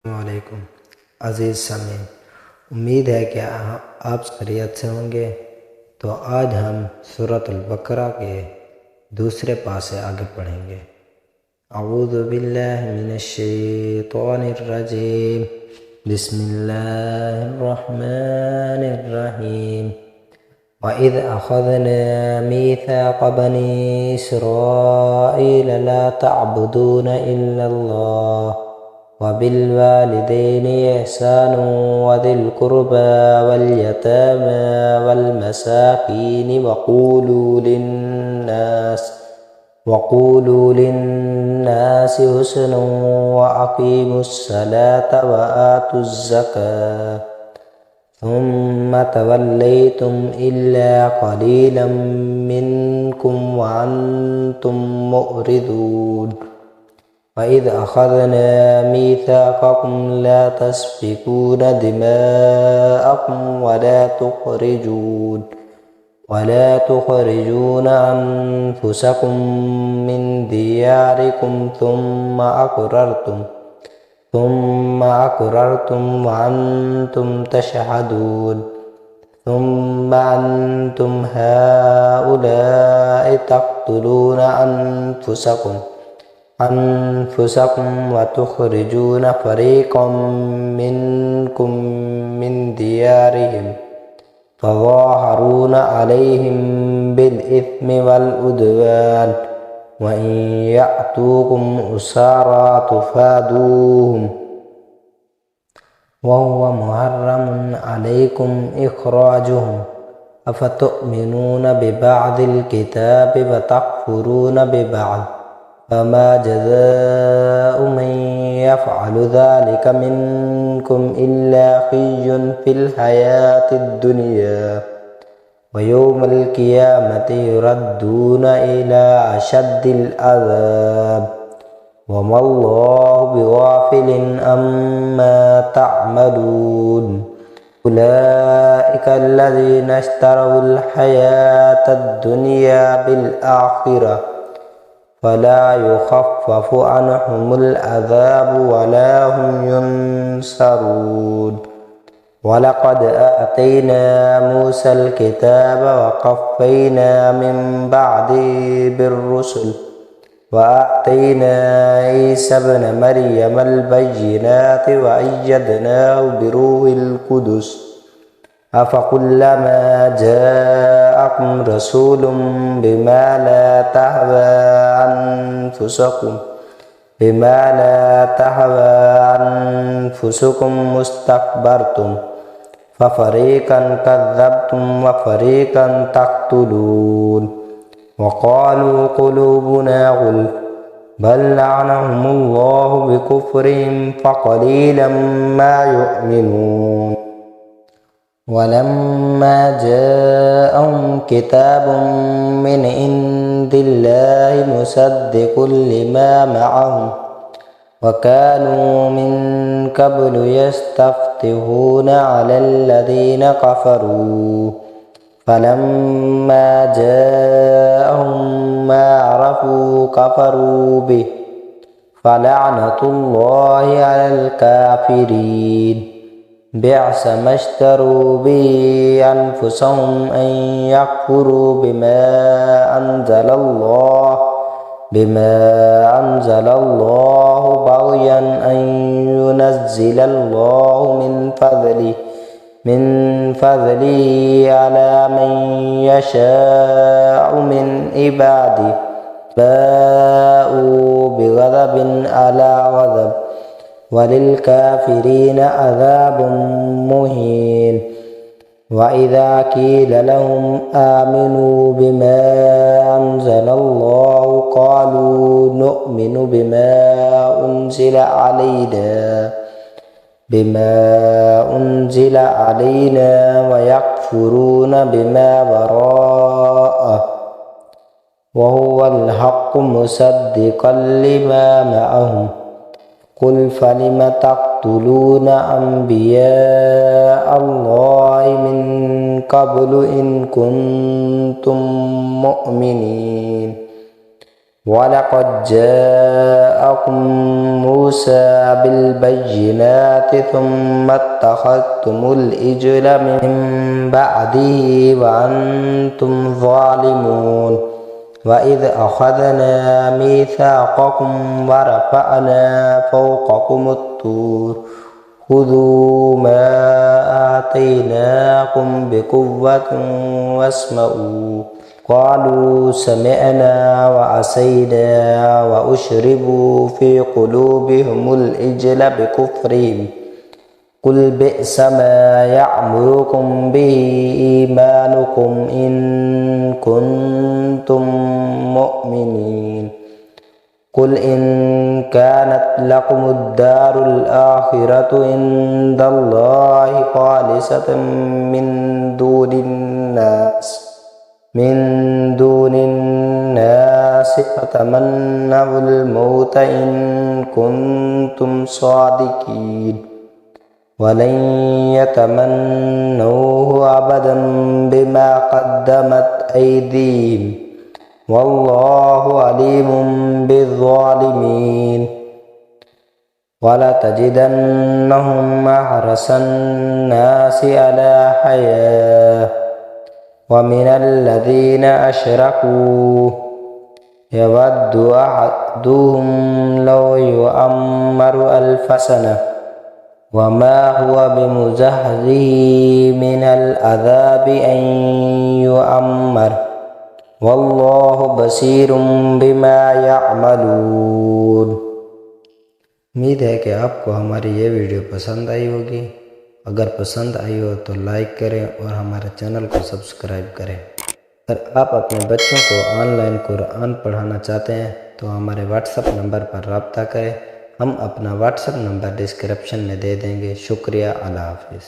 वालेकुम अज़ीज़ सामीन, उम्मीद है कि आप खैरियत से होंगे। तो आज हम सूरतुल बकरा के दूसरे पास से आगे पढ़ेंगे। अऊज़ु बिल्लाहि मिनश शैतानिर रजीम, बिस्मिल्लाहिर रहमानिर रहीम। वइज़ अख़ज़ना मीसाक़ बनी इस्राईल ला तअबुदूना इल्लल्लाह वबिलवालिदैनि इहसाना वज़िल कुर्बा वल्यतामा वल्मसाकीन वक़ूलू लिन्नासि हुस्ना वअक़ीमुस्सलाता वआतुज़्ज़काता थुम्मा तवल्लैतुम इल्ला क़लीलन मिनकुम वअन्तुम मुअरिदून। वइज़ अख़ज़ना मीसाक़कुम ला तस्फ़िकून दिमाअकुम वला तुख़रिजून अन्फ़ुसकुम मिन दियारिकुम ثم أقررتم وأنتم تشهدون ثم أنتم هؤلاء تقتلون أنفسكم وتخرجون فريقا منكم من ديارهم تظاهرون عليهم بالإثم والعدوان وإن يأتوكم أسارى تفادوهم وهو محرم عليكم إخراجهم أفتؤمنون ببعض الكتاب وتكفرون ببعض فما جزاء من يفعل ذلك منكم إلا خزي في الحياة الدنيا ويوم القيامة يردون إلى أشد العذاب وما الله بغافل عما تعملون. أولئك الذين اشتروا الحياة الدنيا بالآخرة فلا يخفف عنهم العذاب ولا هم ينصرون. ولقد آتينا موسى الكتاب وقفينا من بعده بالرسل وآتينا عيسى ابن مريم البينات وأيدناه بروح القدس أفكلما جاءكم رسول بما لا تهوى أنفسكم استكبرتم ففريقا كذبتم وفريقا تقتلون. وقالوا قلوبنا غلف بل لعنهم الله بكفرهم فقليلا ما يؤمنون. ولما جاءهم كتاب من عند الله مصدق لما معهم وكانوا من قبل يستفتحون على الذين كفروا فلما جاءهم ما عرفوا كفروا به فلعنة الله على الكافرين. بئس ما اشتروا به أنفسهم أن يكفروا بما أنزل الله بغيا أن ينزل الله من فضله على من يشاء من عباده باءوا بغضب على غضب وللكافرين عذاب مهين. وإذا قيل لهم آمنوا بما أنزل الله قالوا نؤمن بما أنزل علينا ويكفرون بما وراءه وهو الحق مصدقا لما معهم قل فلم تقتلون أنبياء الله من قبل إن كنتم مؤمنين वलक़द जाअकुम मूसा बिलबय्यिनाति सुम्मा इत्तख़ज़्तुमुल इज्ला मिन बअदिही व अंतुम ज़ालिमून वइज़ अख़ज़ना मीसाक़कुम व रफ़अना फ़ौक़कुमुत तूर खुज़ू मा आतैनाकुम बिक़ुव्वतिन वस्मऊ क़ालू समिअना व असैना व उशरिबू फ़ी क़ुलूबिहिमुल इज्ल बिकुफ़्रिहिम क़ुल बि'स मा यअमुरुकुम बिही ईमानुकुम इन कुन्तुम मुअ्मिनीन क़ुल इन कानत लकुमुद्दारुल आखिरतु इंदल्लाहि ख़ालिसतम मिन दूनिन्नास फ़तमन्नउल मौत इन कुन्तुम सादिकीन वलन यतमन्नऊहु अबदन बिमा क़द्दमत ऐदीहिम वल्लाहु अलीमुम बिज़्ज़ालिमीन वलतजिदन्नहुम अहरसन्नासि अला हयाअ वमिनल्लज़ीन अशरकू यवद्दु अहदुहुम लौ युअम्मरु अल्फ सनह वमा हुवा बिमुज़हज़िही मिनल अज़ाबि अन युअम्मर वल्लाहु बसीरुम बिमा यअमलून। उम्मीद है कि आपको हमारी ये वीडियो पसंद आई होगी। अगर पसंद आई हो तो लाइक करें और हमारे चैनल को सब्सक्राइब करें। अगर आप अपने बच्चों को ऑनलाइन कुरान पढ़ाना चाहते हैं तो हमारे व्हाट्सएप नंबर पर रब्ता करें। हम अपना व्हाट्सएप नंबर डिस्क्रिप्शन में दे देंगे। शुक्रिया, अल्लाह हाफ़िज़।